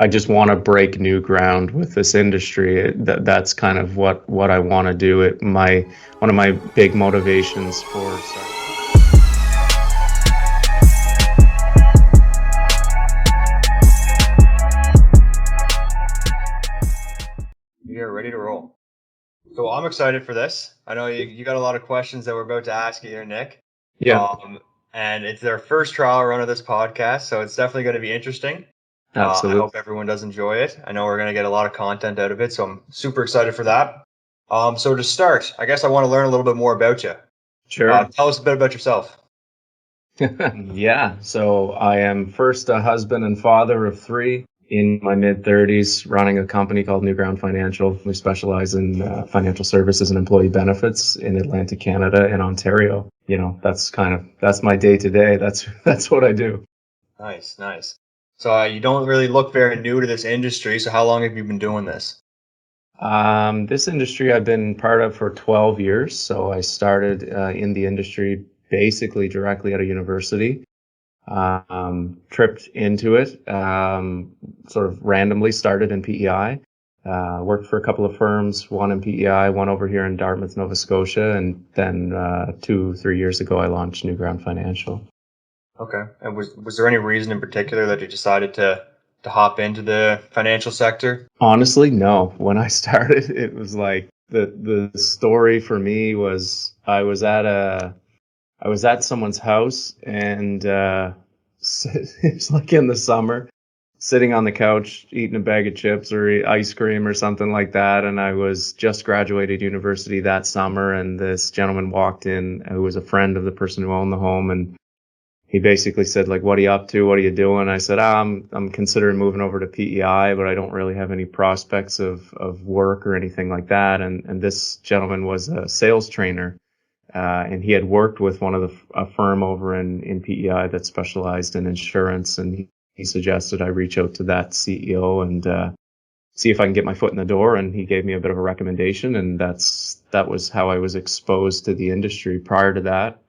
I just want to break new ground with this industry. That's kind of what I want to do. One of my big motivations for starting. You're ready to roll. So I'm excited for this. I know you got a lot of questions that we're about to ask you here, Nick. Yeah, And it's their first trial run of this podcast, so it's definitely going to be interesting. I absolutely. hope everyone does enjoy it. I know we're going to get a lot of content out of it, so I'm super excited for that. So to start, I guess I want to learn a little bit more about you. Sure. Tell us a bit about yourself. Yeah. So I am first a husband and father of three in my mid-30s, running a company called NewGround Financial. We specialize in financial services and employee benefits in Atlantic Canada and Ontario. That's my day to day. That's what I do. Nice, nice. So you don't really look very new to this industry. So how long have you been doing this? This industry I've been part of for 12 years. So I started in the industry basically directly out of university. Tripped into it, sort of randomly started in PEI. Worked for a couple of firms, one in PEI, one over here in Dartmouth, Nova Scotia, and then 2-3 years ago I launched NewGround Financial. Okay. And was there any reason in particular that you decided to hop into the financial sector? Honestly, no. When I started, it was like the story for me was I was at someone's house and it was like in the summer, sitting on the couch eating a bag of chips or ice cream or something like that. And I was just graduated university that summer, and this gentleman walked in who was a friend of the person who owned the home, and he basically said, like, "What are you up to? What are you doing?" I said, I'm considering moving over to PEI, but I don't really have any prospects of work or anything like that. And this gentleman was a sales trainer. And he had worked with a firm over in PEI that specialized in insurance, and he suggested I reach out to that CEO and see if I can get my foot in the door. And he gave me a bit of a recommendation, and that was how I was exposed to the industry. Prior to that,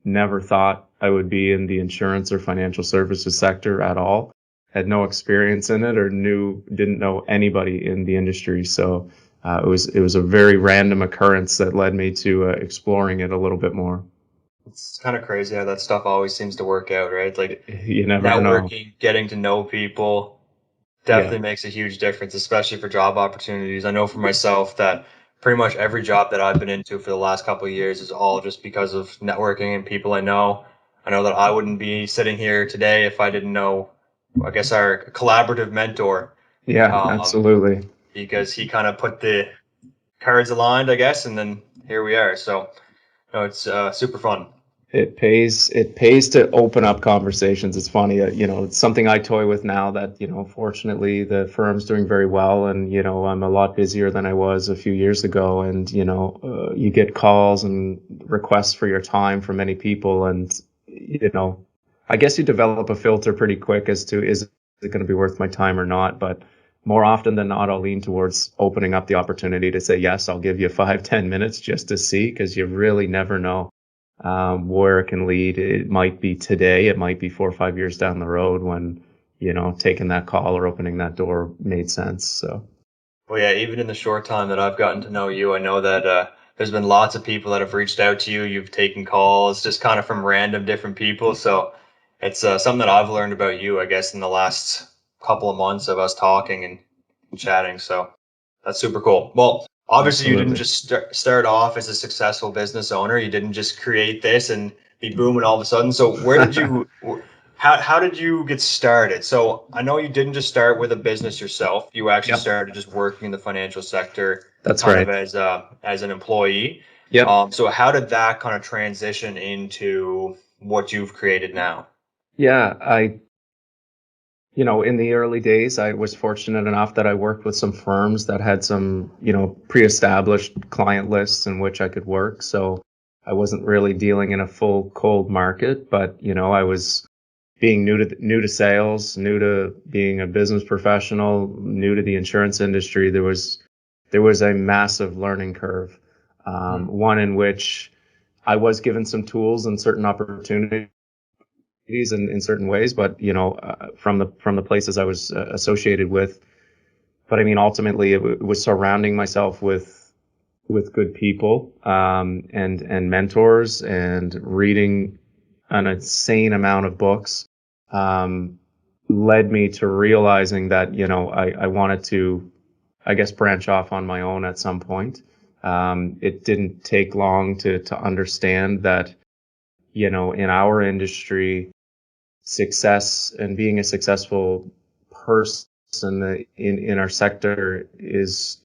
never thought I would be in the insurance or financial services sector at all. Had no experience in it, or didn't know anybody in the industry. So it was a very random occurrence that led me to exploring it a little bit more. It's kind of crazy how that stuff always seems to work out, right? Like You never know. networking, getting to know people Yeah. definitely makes a huge difference, especially for job opportunities. I know for myself that pretty much every job that I've been into for the last couple of years is all just because of networking and people I know. I know that I wouldn't be sitting here today if I didn't know, I guess, our collaborative mentor, Yeah, um, absolutely. because he kind of put the cards aligned, I guess, and then here we are. So, no, it's super fun. It pays to open up conversations. It's funny, it's something I toy with now that, fortunately the firm's doing very well, and, I'm a lot busier than I was a few years ago. And, you get calls and requests for your time from many people. And, I guess you develop a filter pretty quick as to, is it going to be worth my time or not? But more often than not, I'll lean towards opening up the opportunity to say, yes, I'll give you 5-10 minutes just to see, because you really never know where it can lead. It might be today, it might be 4 or 5 years down the road when, taking that call or opening that door made sense. So, Well, yeah, even in the short time that I've gotten to know you, I know that there's been lots of people that have reached out to you. You've taken calls just kind of from random different people. So it's something that I've learned about you, I guess, in the last couple of months of us talking and chatting. So that's super cool. Well, obviously, you didn't absolutely. just start off as a successful business owner. You didn't just create this and be booming all of a sudden. So where did you, how did you get started? So I know you didn't just start with a business yourself. You actually Yep, started just working in the financial sector, that's kind of right. as an employee. Yep. So how did that kind of transition into what you've created now? Yeah, in the early days, I was fortunate enough that I worked with some firms that had some, pre-established client lists in which I could work. So I wasn't really dealing in a full cold market, but, I was being new to sales, new to being a business professional, new to the insurance industry. There was a massive learning curve, Hmm. one in which I was given some tools and certain opportunities in certain ways, but from the places I was associated with. But I mean, ultimately, it was surrounding myself with good people, and mentors, and reading an insane amount of books, um, led me to realizing that I wanted to, I guess, branch off on my own at some point. It didn't take long to understand that in our industry, success and being a successful person in our sector is,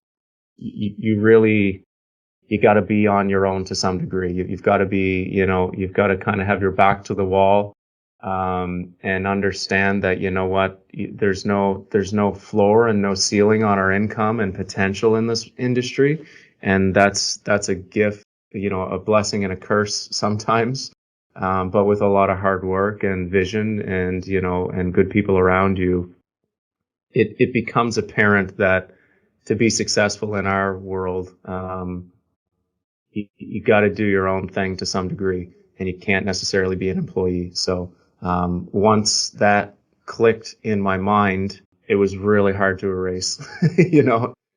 you really, you got to be on your own to some degree. You've got to be, you've got to kind of have your back to the wall, and understand that, there's no floor and no ceiling on our income and potential in this industry. And that's a gift, a blessing and a curse sometimes. But with a lot of hard work and vision and, and good people around you, it becomes apparent that to be successful in our world, you got to do your own thing to some degree, and you can't necessarily be an employee. So once that clicked in my mind, it was really hard to erase,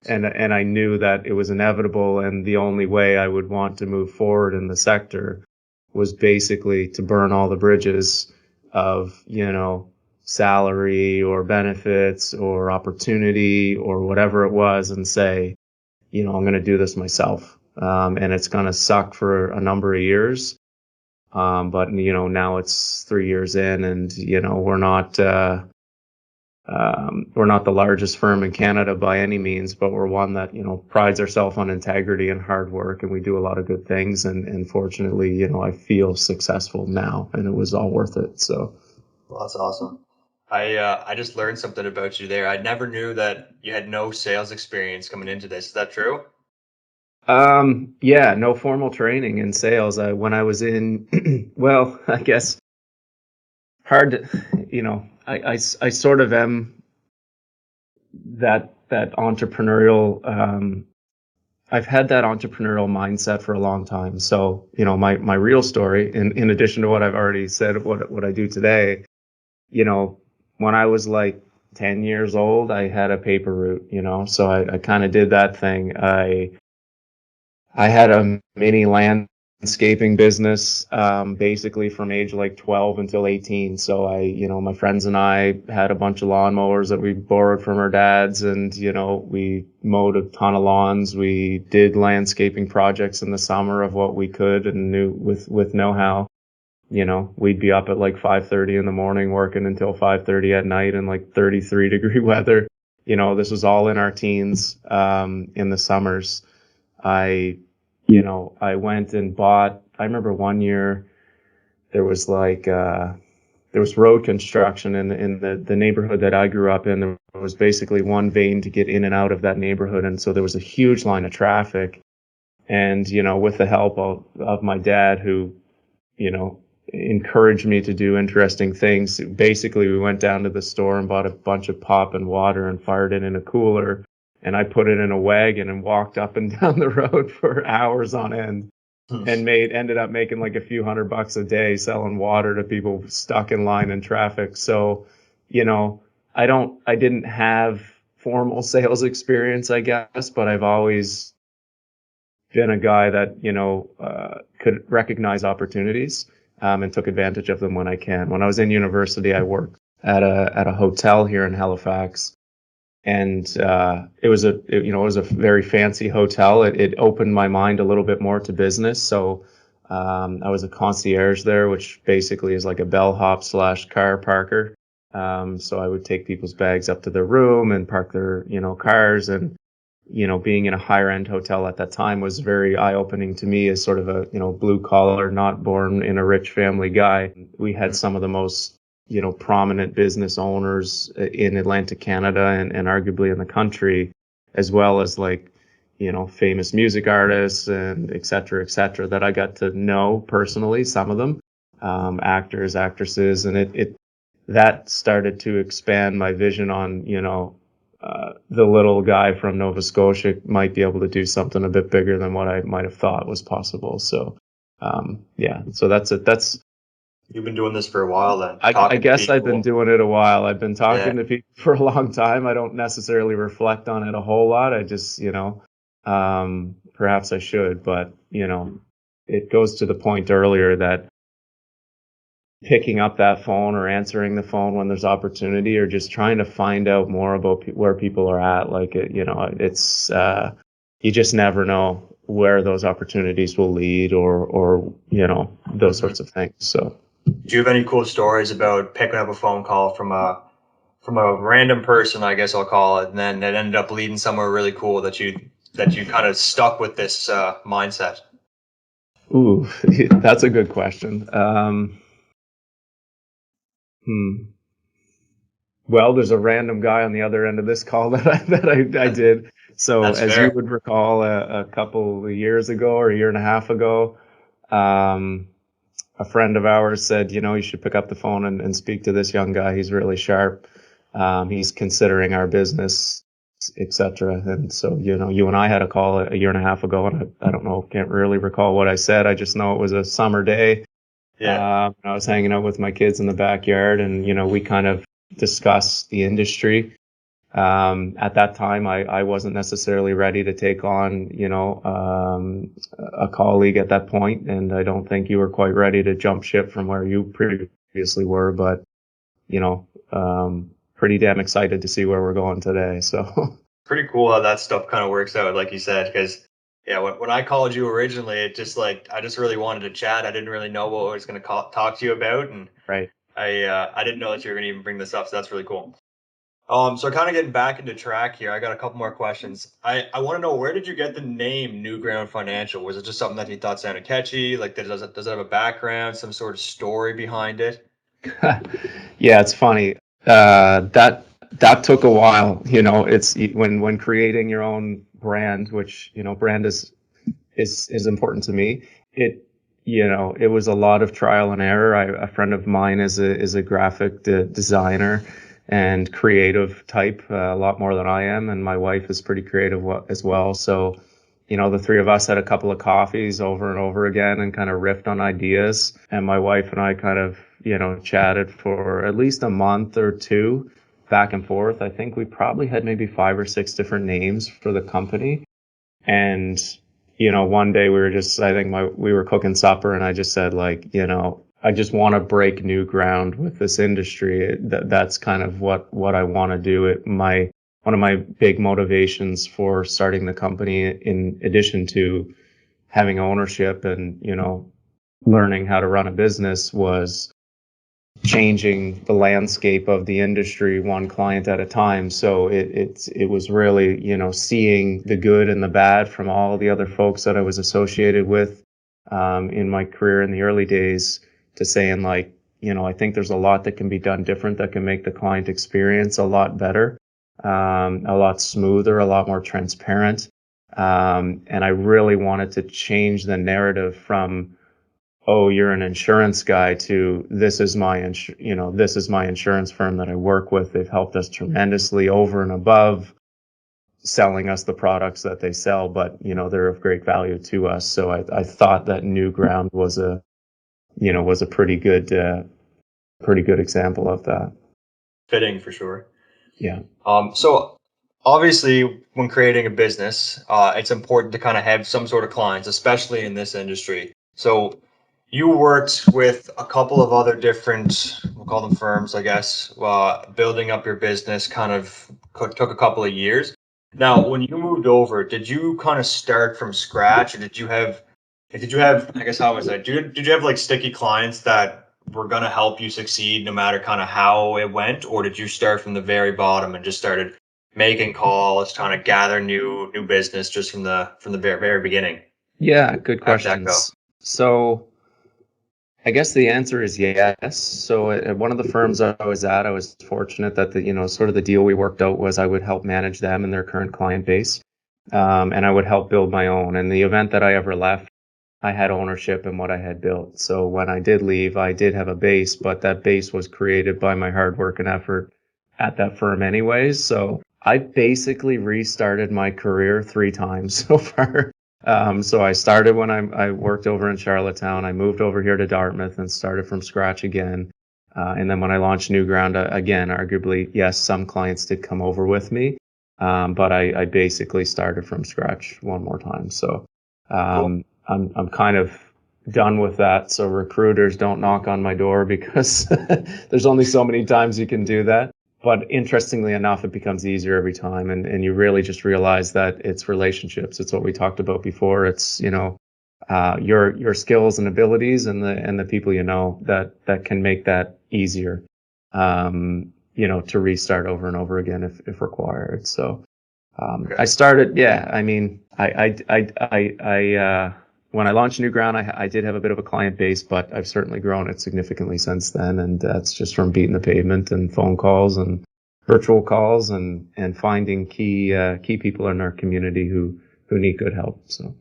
and I knew that it was inevitable, and the only way I would want to move forward in the sector was basically to burn all the bridges of, salary or benefits or opportunity or whatever it was, and say, I'm going to do this myself. And it's going to suck for a number of years. But, now it's 3 years in, and, we're not the largest firm in Canada by any means, but we're one that, prides ourselves on integrity and hard work, and we do a lot of good things. And fortunately, I feel successful now, and it was all worth it. So. Well, that's awesome. I just learned something about you there. I never knew that you had no sales experience coming into this. Is that true? Yeah, no formal training in sales. When I was in, well, I guess hard to, I sort of am that entrepreneurial, I've had that entrepreneurial mindset for a long time. So, my real story, in addition to what I've already said, what I do today, when I was like 10 years old, I had a paper route, so I kind of did that thing. I had a mini landscaping business, basically from age like 12 until 18. So my friends and I had a bunch of lawnmowers that we borrowed from our dads, and, we mowed a ton of lawns. We did landscaping projects in the summer of what we could and knew with know-how. We'd be up at like 5:30 in the morning working until 5:30 at night in like 33-degree weather. This was all in our teens, in the summers. I went and bought, I remember one year there was there was road construction in the neighborhood that I grew up in. There was basically one vein to get in and out of that neighborhood. And so there was a huge line of traffic. And, with the help of my dad, who, encouraged me to do interesting things, basically we went down to the store and bought a bunch of pop and water and fired it in a cooler. And I put it in a wagon and walked up and down the road for hours on end, and ended up making like a few $100 a day selling water to people stuck in line in traffic. So, I didn't have formal sales experience, I guess, but I've always been a guy that, could recognize opportunities, and took advantage of them when I can. When I was in university, I worked at a hotel here in Halifax. And it was a very fancy hotel. It opened my mind a little bit more to business. So I was a concierge there, which basically is like a bellhop / car parker. So I would take people's bags up to their room and park their cars. And being in a higher end hotel at that time was very eye opening to me as sort of a blue collar, not born in a rich family guy. We had some of the most prominent business owners in Atlantic Canada, and arguably in the country, as well as famous music artists and et cetera, that I got to know personally, some of them, actors, actresses. And that started to expand my vision on, the little guy from Nova Scotia might be able to do something a bit bigger than what I might have thought was possible. So, yeah, so that's You've been doing this for a while then, I talking to guess I've been people. doing it a while. I've been Yeah. talking to people for a long time. I don't necessarily reflect on it a whole lot. I just, perhaps I should, but, it goes to the point earlier that picking up that phone or answering the phone when there's opportunity, or just trying to find out more about where people are at. Like, it's, you just never know where those opportunities will lead, or, those Hmm. sorts of things. So. Do you have any cool stories about picking up a phone call from a random person, I guess I'll call it, and then it ended up leading somewhere really cool that you kind of stuck with this mindset? Ooh, that's a good question. Hmm. Well, there's a random guy on the other end of this call that I did. So, That's as you fair. would recall, a couple of years ago or a year and a half ago, um, a friend of ours said, you should pick up the phone and speak to this young guy. He's really sharp. He's considering our business, etc. And so, you and I had a call a year and a half ago, and I don't know, can't really recall what I said. I just know it was a summer day. Yeah. I was hanging out with my kids in the backyard, and we kind of discussed the industry. At that time, I wasn't necessarily ready to take on, a colleague at that point, and I don't think you were quite ready to jump ship from where you previously were. But pretty damn excited to see where we're going today. So. Pretty cool how that stuff kind of works out, like you said, because yeah, when I called you originally, it just like I just really wanted to chat. I didn't really know what I was going to talk to you about, and Right. I didn't know that you were going to even bring this up. So that's really cool. So kind of getting back into track here, I got a couple more questions. I want to know, where did you get the name NewGround Financial? Was it just something that you thought sounded catchy? Like, does it have a background, some sort of story behind it? Yeah, it's funny. That took a while. It's when creating your own brand, which brand is important to me. It was a lot of trial and error. A friend of mine is a graphic designer and creative type, a lot more than I am, and my wife is pretty creative as well. So, the three of us had a couple of coffees over and over again and kind of riffed on ideas. And my wife and I kind of, chatted for at least a month or two, back and forth. I think we probably had maybe 5 or 6 different names for the company. And, one day I think we were cooking supper, and I just said, like, I just want to break new ground with this industry. That's kind of what I want to do. One of my big motivations for starting the company, in addition to having ownership and, learning how to run a business, was changing the landscape of the industry one client at a time. So it was really, seeing the good and the bad from all the other folks that I was associated with, in my career in the early days, to saying, like, I think there's a lot that can be done different that can make the client experience a lot better, a lot smoother, a lot more transparent. And I really wanted to change the narrative from, oh, you're an insurance guy, to this is my insurance firm that I work with. They've helped us tremendously over and above selling us the products that they sell, but they're of great value to us. So I thought that New Ground was a pretty good example of that. Fitting for sure. Yeah. So obviously, when creating a business, it's important to kind of have some sort of clients, especially in this industry. So you worked with a couple of other different, we'll call them firms, I guess. Building up your business kind of took a couple of years. Now, when you moved over, did you kind of start from scratch, or did you have, I guess, how was that? Did you have like sticky clients that were going to help you succeed no matter kind of how it went, or did you start from the very bottom and just started making calls, trying to gather new business just from the very beginning? Yeah, good How did that go? questions. So I guess the answer is yes. So at one of the firms I was at, I was fortunate that sort of the deal we worked out was I would help manage them and their current client base, and I would help build my own. In the event that I ever left, I had ownership in what I had built. So when I did leave, I did have a base, but that base was created by my hard work and effort at that firm anyways. So I basically restarted my career 3 times so far. So I started when I worked over in Charlottetown. I moved over here to Dartmouth and started from scratch again. And then when I launched NewGround, again, arguably, yes, some clients did come over with me, but I basically started from scratch one more time. So Cool. I'm kind of done with that. So recruiters don't knock on my door because there's only so many times you can do that. But interestingly enough, it becomes easier every time, and you really just realize that it's relationships. It's what we talked about before. It's your skills and abilities, and the people that can make that easier. To restart over and over again if required. So Okay. I started, yeah. I mean, when I launched NewGround, I did have a bit of a client base, but I've certainly grown it significantly since then. And that's just from beating the pavement and phone calls and virtual calls and finding key people in our community who need good help. So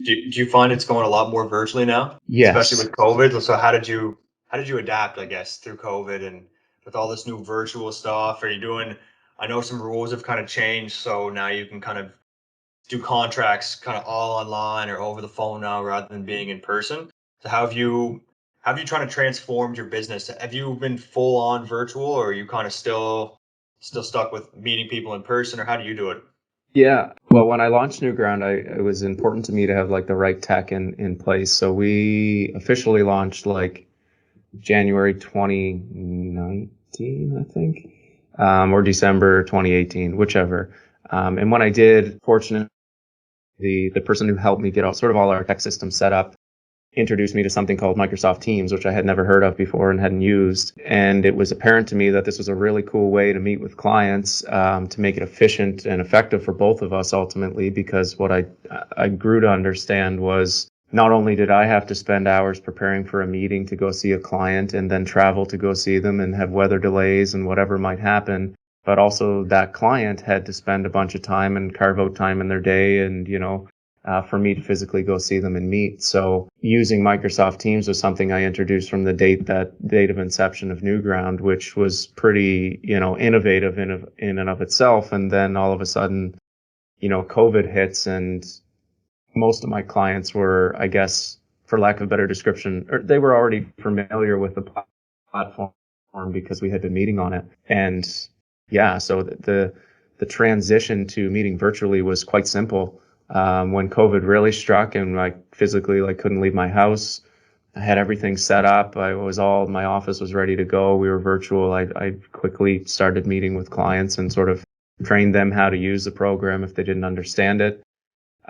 Do you find it's going a lot more virtually now, especially yes. with COVID? So how did you adapt, I guess, through COVID and with all this new virtual stuff? Are you doing? I know some rules have kind of changed, so now you can kind of do contracts kind of all online or over the phone now rather than being in person. So how have you trying to transform your business? Have you been full on virtual, or are you kind of still stuck with meeting people in person, or how do you do it? Yeah. Well, when I launched NewGround, it was important to me to have like the right tech in place. So we officially launched like January 2019, I think, or December 2018, whichever. And when I did, fortunately, the person who helped me get all our tech systems set up introduced me to something called Microsoft Teams, which I had never heard of before and hadn't used. And it was apparent to me that this was a really cool way to meet with clients, to make it efficient and effective for both of us ultimately, because what I grew to understand was not only did I have to spend hours preparing for a meeting to go see a client and then travel to go see them and have weather delays and whatever might happen, but also that client had to spend a bunch of time and carve out time in their day and, for me to physically go see them and meet. So using Microsoft Teams was something I introduced from the date of inception of NewGround, which was pretty, innovative in and of itself. And then all of a sudden, COVID hits and most of my clients were, I guess, for lack of a better description, or they were already familiar with the platform because we had been meeting on it. And yeah, so the transition to meeting virtually was quite simple. When COVID really struck and I physically couldn't leave my house, I had everything set up. My office was ready to go. We were virtual. I quickly started meeting with clients and sort of trained them how to use the program if they didn't understand it.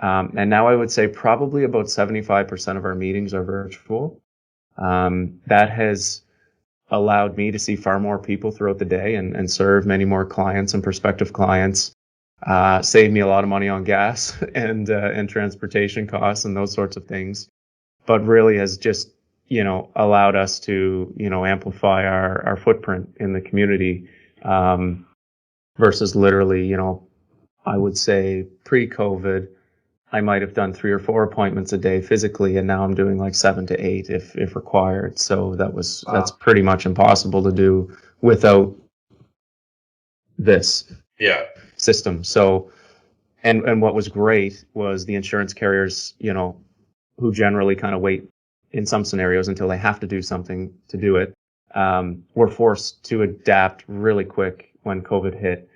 And now I would say probably about 75% of our meetings are virtual. That has allowed me to see far more people throughout the day and serve many more clients and prospective clients. Saved me a lot of money on gas and transportation costs and those sorts of things. But really has just, allowed us to, amplify our footprint in the community, versus literally, I would say pre-COVID, I might have done 3 or 4 appointments a day physically, and now I'm doing like 7 to 8 if required. So that's Wow. pretty much impossible to do without this Yeah. system. So and what was great was the insurance carriers, who generally kind of wait in some scenarios until they have to do something to do it, were forced to adapt really quick when COVID hit.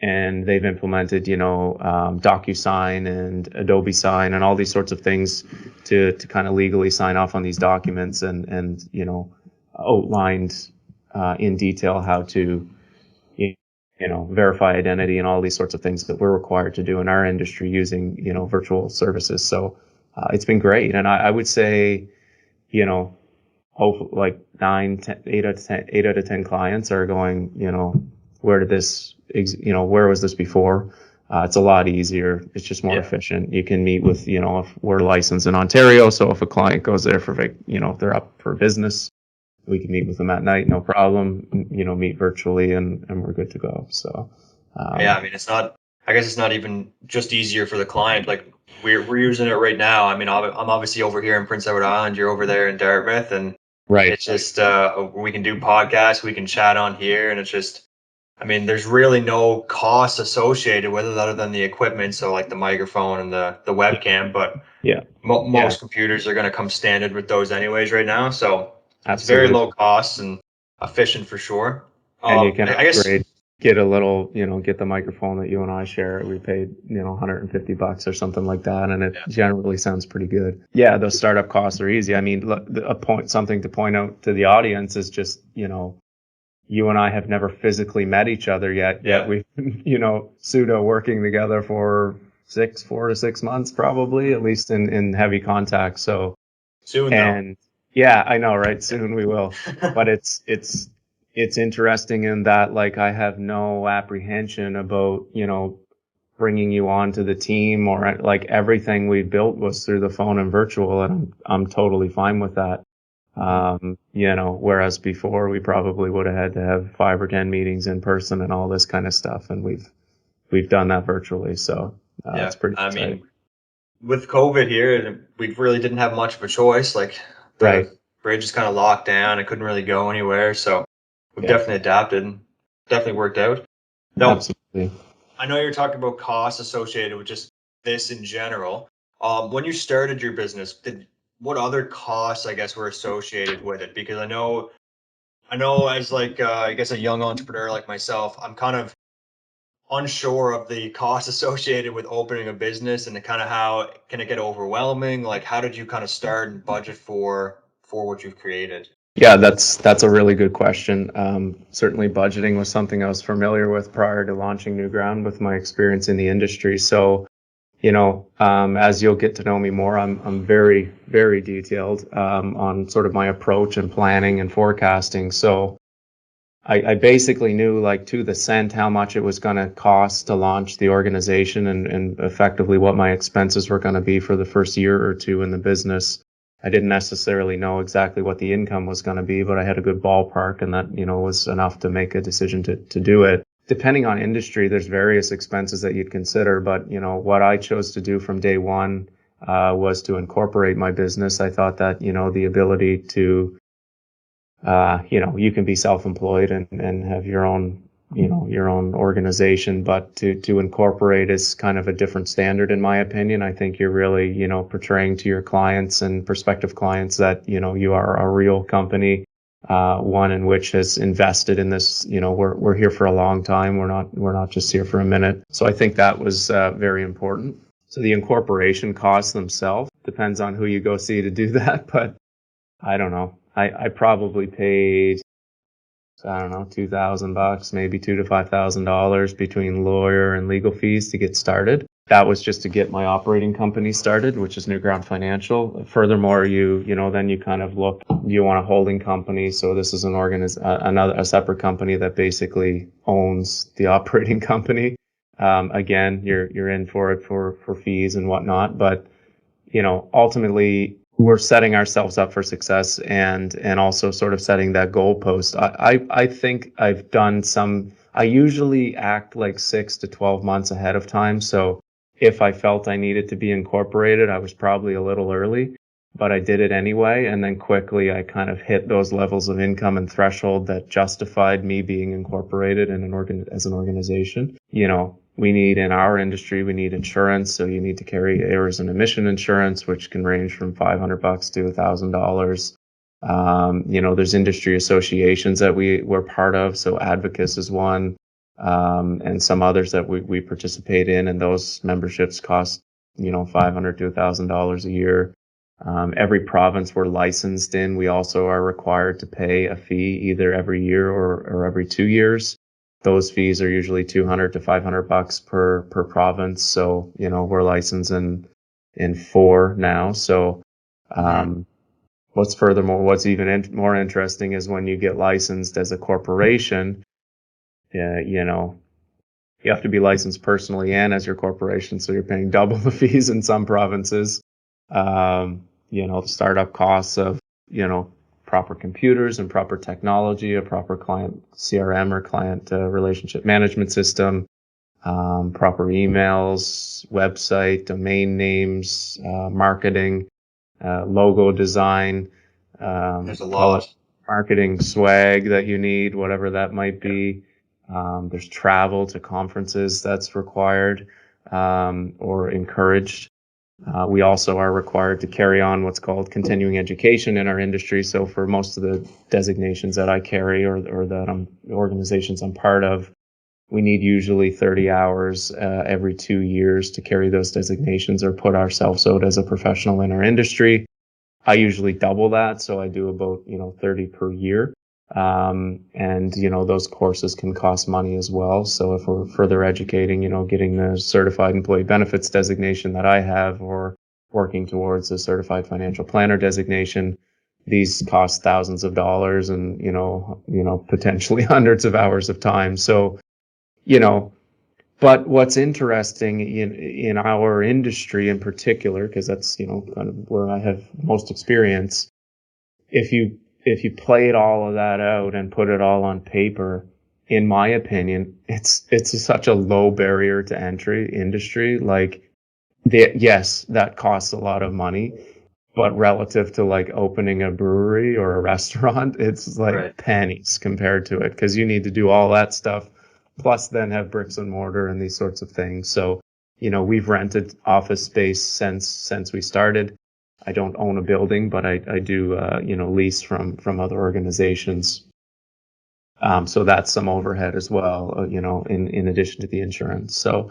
And they've implemented, DocuSign and Adobe Sign and all these sorts of things to kind of legally sign off on these documents and outlined in detail how to verify identity and all these sorts of things that we're required to do in our industry using virtual services. So it's been great, and I would say like 8 out of 10 clients are going, where did this, where was this before? It's a lot easier. It's just more Yeah. efficient. You can meet with, if we're licensed in Ontario. So if a client goes there if they're up for business, we can meet with them at night, no problem, meet virtually and we're good to go. So, Yeah, I mean, I guess it's not even just easier for the client. Like we're using it right now. I mean, I'm obviously over here in Prince Edward Island. You're over there in Dartmouth, and right. it's just we can do podcasts, we can chat on here, and it's just I mean, there's really no cost associated with it other than the equipment, so like the microphone and the webcam. But Yeah, yeah, most computers are going to come standard with those anyways right now, so it's very absolutely. low cost and efficient for sure. And you can I guess upgrade, get a little, get the microphone that you and I share. We paid, $150 or something like that, and it yeah, generally sounds pretty good. Yeah, those startup costs are easy. I mean, look, something to point out to the audience is just, you and I have never physically met each other yet yeah, we've, pseudo working together for 4 to 6 months, probably, at least in heavy contact. So, soon though. and yeah, I know, right? Soon we will. But it's interesting in that, like, I have no apprehension about, bringing you onto the team, or like everything we built was through the phone and virtual, and I'm totally fine with that. Whereas before we probably would have had to have 5 or 10 meetings in person and all this kind of stuff, and we've done that virtually. So Yeah, it's pretty I exciting. mean, with COVID here, we really didn't have much of a choice. Like Right. the bridge is kind of locked down. I couldn't really go anywhere. So we've Yeah, definitely adapted and definitely worked out. Now, absolutely. I know you're talking about costs associated with just this in general. When you started your business, what other costs, I guess, were associated with it? Because I know as like, I guess a young entrepreneur like myself, I'm kind of unsure of the costs associated with opening a business and kind of how can it get overwhelming? Like, how did you kind of start and budget for what you've created? Yeah, that's a really good question. Certainly, budgeting was something I was familiar with prior to launching NewGround with my experience in the industry. So, as you'll get to know me more, I'm very, very detailed on sort of my approach and planning and forecasting. So I basically knew, like, to the cent how much it was going to cost to launch the organization, and effectively what my expenses were going to be for the first year or two in the business. I didn't necessarily know exactly what the income was going to be, but I had a good ballpark, and that, was enough to make a decision to do it. Depending on industry, there's various expenses that you'd consider, but, what I chose to do from day one was to incorporate my business. I thought that, the ability to you can be self-employed and have your own organization, but to incorporate is kind of a different standard, in my opinion. I think you're really, portraying to your clients and prospective clients that, you are a real company, one in which has invested in this. We're here for a long time. We're not just here for a minute. So I think that was very important. So the incorporation costs themselves depends on who you go see to do that, but I don't know. I probably paid, I don't know, $2,000, maybe $2,000 to $5,000 between lawyer and legal fees to get started. That was just to get my operating company started, which is NewGround Financial. Furthermore, then you kind of look, you want a holding company. So this is a separate company that basically owns the operating company. Again, you're in for it for fees and whatnot, but ultimately we're setting ourselves up for success, and also sort of setting that goalpost. I think I usually act like 6 to 12 months ahead of time. So if I felt I needed to be incorporated, I was probably a little early, but I did it anyway. And then quickly I kind of hit those levels of income and threshold that justified me being incorporated as an organization. We need, in our industry, we need insurance. So you need to carry errors and omission insurance, which can range from $500 to $1,000. There's industry associations that we're part of. So Advocates is one, and some others that we participate in, and those memberships cost, $500 to $1,000 a year. Every province we're licensed in, we also are required to pay a fee either every year or every 2 years. Those fees are usually $200 to $500 per province. So, we're licensed in 4 now. So, Hmm. what's even more interesting is when you get licensed as a corporation, you have to be licensed personally and as your corporation. So you're paying double the fees in some provinces. The startup costs of, proper computers and proper technology, a proper client CRM or client relationship management system, proper emails, website, domain names, marketing, logo design, There's a call it lot. marketing swag that you need, whatever that might Yeah. be. There's travel to conferences that's required or encouraged. We also are required to carry on what's called continuing education in our industry. So for most of the designations that I carry or that the organizations I'm part of, we need usually 30 hours every 2 years to carry those designations or put ourselves out as a professional in our industry. I usually double that, so I do about 30 per year. And those courses can cost money as well. So if we're further educating, getting the certified employee benefits designation that I have, or working towards a certified financial planner designation, these cost thousands of dollars and potentially hundreds of hours of time. So but what's interesting in our industry in particular, because that's kind of where I have most experience, if you played all of that out and put it all on paper, in my opinion, it's such a low barrier to entry industry. Like, yes, that costs a lot of money, but relative to like opening a brewery or a restaurant, it's like Right. pennies compared to it, because you need to do all that stuff, plus then have bricks and mortar and these sorts of things. So, we've rented office space since we started. I don't own a building, but I do, lease from other organizations. So that's some overhead as well, in addition to the insurance. So,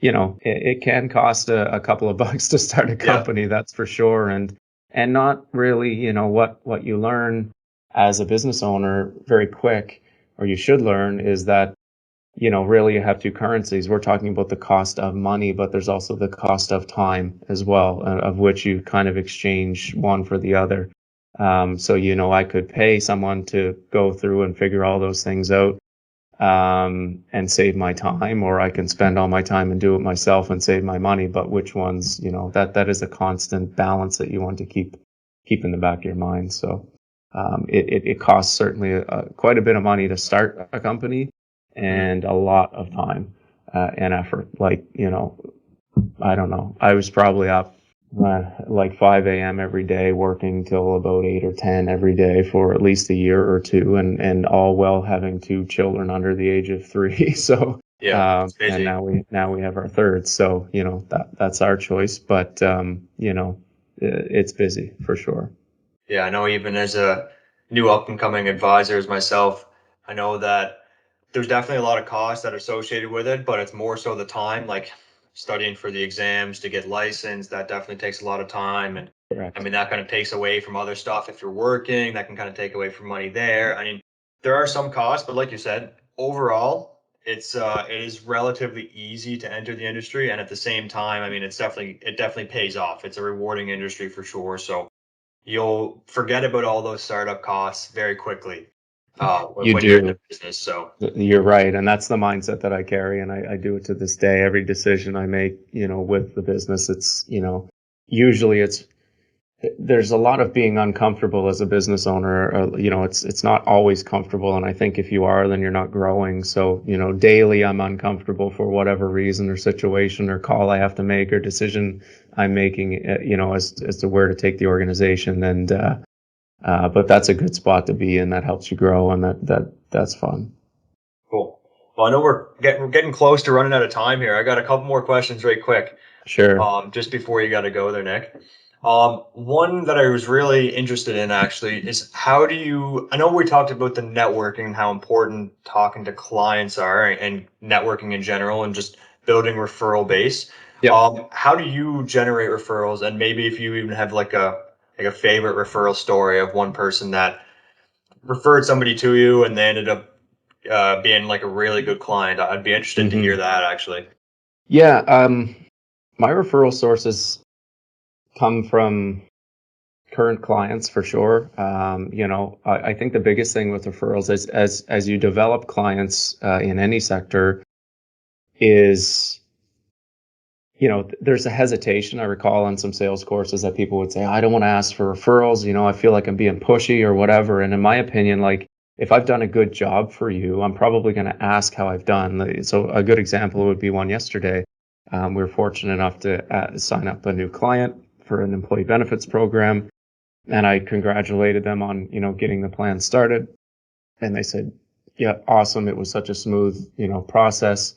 it can cost a couple of bucks to start a Yeah. company, that's for sure. And not really, what you learn as a business owner very quick, or you should learn, is that really you have two currencies. We're talking about the cost of money, but there's also the cost of time as well, of which you kind of exchange one for the other. So, I could pay someone to go through and figure all those things out, and save my time, or I can spend all my time and do it myself and save my money. But which ones, that is a constant balance that you want to keep in the back of your mind. So, it costs certainly quite a bit of money to start a company, and a lot of time and effort. Like, I don't know. I was probably up like 5 a.m. every day, working till about 8 or 10 every day for at least a year or two, and all while having two children under the age of 3. So, Yeah. It's and busy. now we have our third. So, that's our choice, but, it's busy for sure. Yeah, I know even as a new up and coming advisor as myself, I know that there's definitely a lot of costs that are associated with it, but it's more so the time, like studying for the exams to get licensed, that definitely takes a lot of time. And I Correct. mean, that kind of takes away from other stuff. If you're working, that can kind of take away from money there. I mean, there are some costs, but like you said, overall, it is relatively easy to enter the industry. And at the same time, I mean, it definitely pays off. It's a rewarding industry for sure. So you'll forget about all those startup costs very quickly You when you're in the do. business. So You're right. And that's the mindset that I carry. And I do it to this day. Every decision I make, with the business, it's, usually there's a lot of being uncomfortable as a business owner. It's not always comfortable. And I think if you are, then you're not growing. So, daily I'm uncomfortable for whatever reason or situation or call I have to make or decision I'm making, as to where to take the organization. And, but that's a good spot to be in. That helps you grow, and that's fun. cool. Well, I know we're getting close to running out of time here. I got a couple more questions right quick. Sure. Just before you got to go there, Nick. One that I was really interested in actually is how do you, I know we talked about the networking and how important talking to clients are and networking in general and just building referral base. Yep. How do you generate referrals? And maybe if you even have like a favorite referral story of one person that referred somebody to you and they ended up being like a really good client. I'd be interested to hear Hmm. that actually. Yeah. My referral sources come from current clients for sure. I think the biggest thing with referrals is as you develop clients in any sector is, there's a hesitation. I recall on some sales courses that people would say, I don't want to ask for referrals. I feel like I'm being pushy or whatever. And in my opinion, like, if I've done a good job for you, I'm probably going to ask how I've done. So a good example would be one yesterday. We were fortunate enough to sign up a new client for an employee benefits program. And I congratulated them on, getting the plan started. And they said, yeah, awesome. It was such a smooth, process.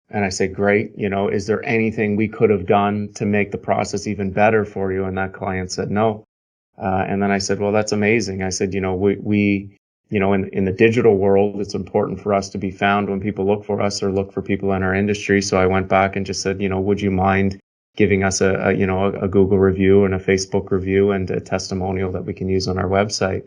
And I said, great. Is there anything we could have done to make the process even better for you? And that client said no. And then I said, well, that's amazing. I said, in the digital world, it's important for us to be found when people look for us or look for people in our industry. So I went back and just said, would you mind giving us a Google review and a Facebook review and a testimonial that we can use on our website?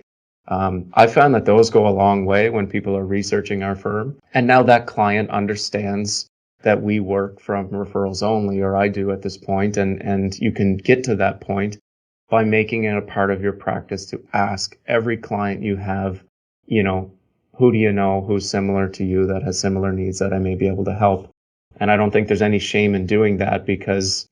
I found that those go a long way when people are researching our firm. And now that client understands that we work from referrals only, or I do at this point, and you can get to that point by making it a part of your practice to ask every client you have, who do you know who's similar to you that has similar needs that I may be able to help? And I don't think there's any shame in doing that because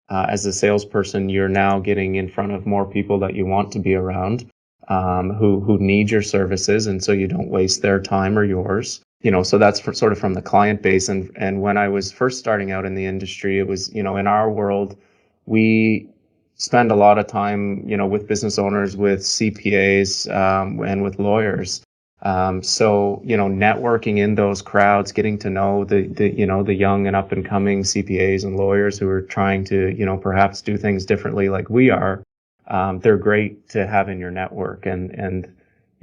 as a salesperson, you're now getting in front of more people that you want to be around, who need your services, and so you don't waste their time or yours. So that's sort of from the client base. And when I was first starting out in the industry, it was, in our world, we spend a lot of time, with business owners, with CPAs, and with lawyers. So, networking in those crowds, getting to know the young and up and coming CPAs and lawyers who are trying to, perhaps do things differently like we are. They're great to have in your network. And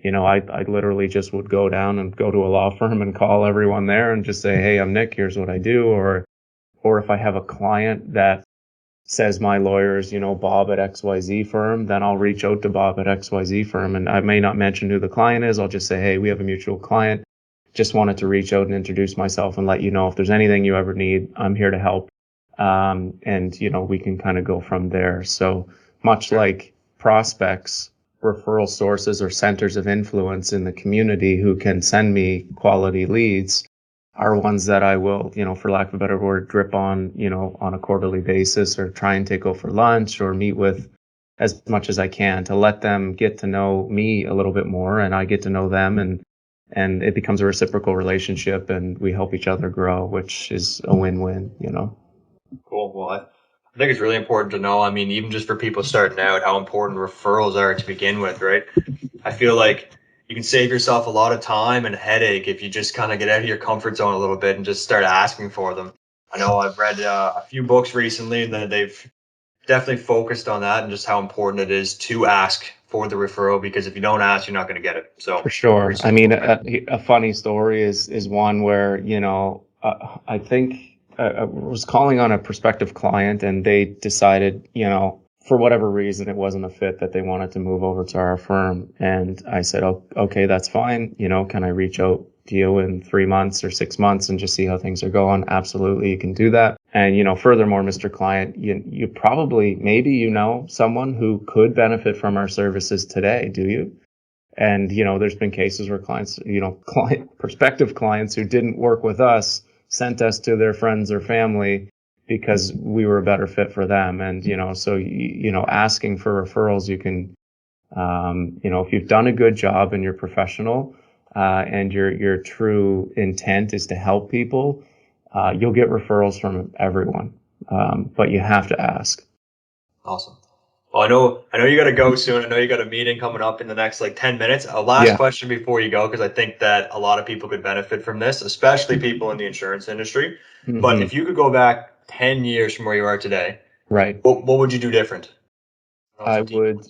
I literally just would go down and go to a law firm and call everyone there and just say, hey, I'm Nick, here's what I do. Or if I have a client that says my lawyer is, Bob at XYZ firm, then I'll reach out to Bob at XYZ firm. And I may not mention who the client is. I'll just say, hey, we have a mutual client. Just wanted to reach out and introduce myself and let you know if there's anything you ever need, I'm here to help. And, we can kind of go from there. So much like prospects, referral sources or centers of influence in the community who can send me quality leads are ones that I will, for lack of a better word, drip on, on a quarterly basis, or try and take over for lunch or meet with as much as I can to let them get to know me a little bit more and I get to know them, and it becomes a reciprocal relationship and we help each other grow, which is a win-win. Cool. Well, I think it's really important to know. I mean, even just for people starting out, how important referrals are to begin with, right? I feel like you can save yourself a lot of time and headache if you just kind of get out of your comfort zone a little bit and just start asking for them. I know I've read a few books recently and that they've definitely focused on that and just how important it is to ask for the referral, because if you don't ask, you're not going to get it. For So sure. I research. mean, a funny story is one where, I think I was calling on a prospective client and they decided, for whatever reason, it wasn't a fit that they wanted to move over to our firm. And I said, oh, okay, that's fine. Can I reach out to you in 3 months or 6 months and just see how things are going? Absolutely, you can do that. And, furthermore, Mr. Client, you probably, maybe, someone who could benefit from our services today, do you? And, there's been cases where clients, prospective clients who didn't work with us sent us to their friends or family because we were a better fit for them. And, so, asking for referrals, you can, if you've done a good job and you're professional, and your true intent is to help people, you'll get referrals from everyone. But you have to ask. Awesome. Well, I know you got to go soon. I know you got a meeting coming up in the next like 10 minutes. A last Yeah. question before you go, because I think that a lot of people could benefit from this, especially people in the insurance industry. But Hmm. if you could go back 10 years from where you are today, Right. what would you do different? That was I a deep would. one.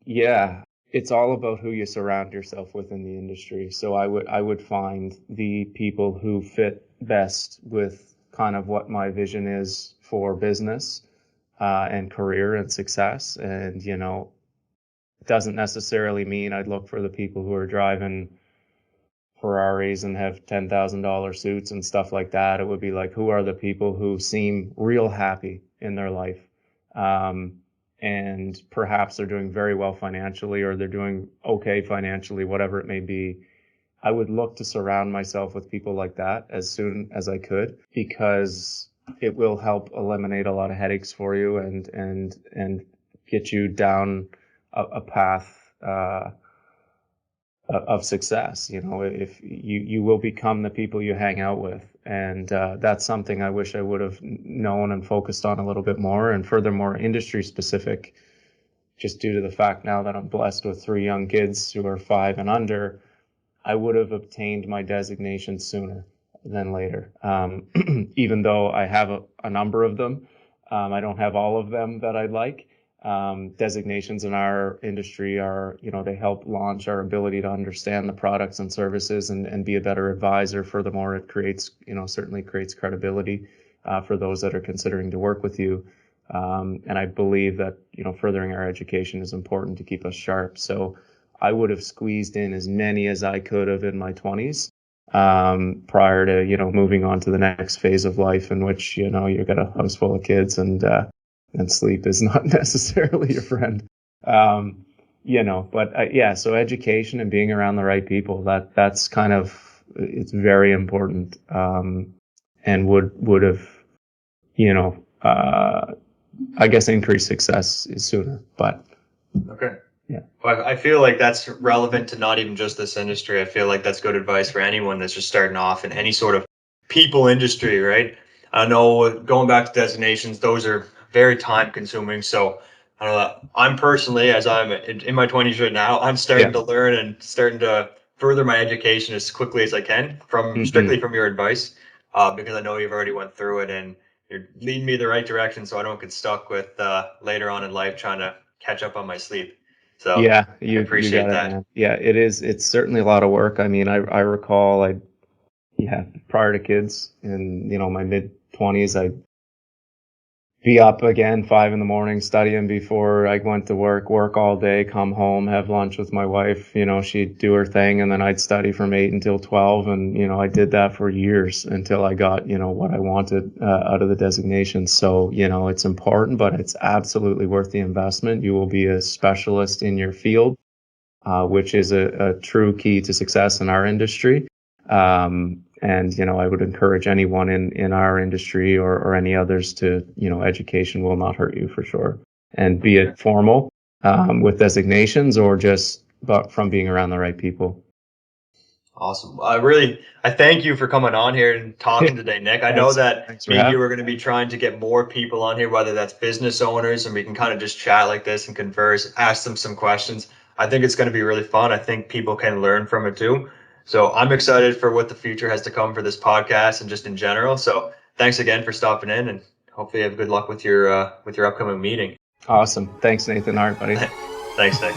Yeah, it's all about who you surround yourself with in the industry. So I would find the people who fit best with kind of what my vision is for business, and career and success. And it doesn't necessarily mean I'd look for the people who are driving Ferraris and have $10,000 suits and stuff like that. It would be like, who are the people who seem real happy in their life? And perhaps they're doing very well financially or they're doing okay financially, whatever it may be. I would look to surround myself with people like that as soon as I could, because it will help eliminate a lot of headaches for you and get you down a path, of success. If you will become the people you hang out with, and that's something I wish I would have known and focused on a little bit more. And furthermore, industry specific, just due to the fact now that I'm blessed with 3 young kids who are 5 and under. I would have obtained my designation sooner than later. Even though I have a number of them, I don't have all of them that I'd like. Designations in our industry are, they help launch our ability to understand the products and services and be a better advisor. Furthermore, it creates, certainly creates credibility for those that are considering to work with you. And I believe that, furthering our education is important to keep us sharp. So I would have squeezed in as many as I could have in my 20s prior to, moving on to the next phase of life in which, you've got a house full of kids and sleep is not necessarily your friend. But yeah, so education and being around the right people, that's kind of, it's very important. And would have, I guess increased success sooner, but. Okay. Yeah. Well, I feel like that's relevant to not even just this industry. I feel like that's good advice for anyone that's just starting off in any sort of people industry, right? I know going back to designations, those are very time consuming. So I don't know, I'm personally, as I'm in my 20s right now, I'm starting to learn and starting to further my education as quickly as I can from strictly from your advice, because I know you've already went through it and you're leading me the right direction so I don't get stuck with later on in life trying to catch up on my sleep. So Yeah, I you got appreciate it, that. man. Yeah, it is. It's certainly a lot of work. I mean, I recall prior to kids in, my mid 20s, I'd be up again 5 a.m, studying before I went to work all day, come home, have lunch with my wife. She'd do her thing, and then I'd study from 8 until 12. And, I did that for years until I got, what I wanted out of the designation. So, it's important, but it's absolutely worth the investment. You will be a specialist in your field, which is a true key to success in our industry. And, I would encourage anyone in our industry or any others to, education will not hurt you for sure. And be it formal with designations or just from being around the right people. Awesome. I thank you for coming on here and talking today, Nick. I know that Thanks for me and having you me. are going to be trying to get more people on here, whether that's business owners, and we can kind of just chat like this and converse, ask them some questions. I think it's going to be really fun. I think people can learn from it too. So I'm excited for what the future has to come for this podcast and just in general. So thanks again for stopping in, and hopefully you have good luck with your upcoming meeting. Awesome. Thanks, Nathan. All right, buddy. Thanks, Nick.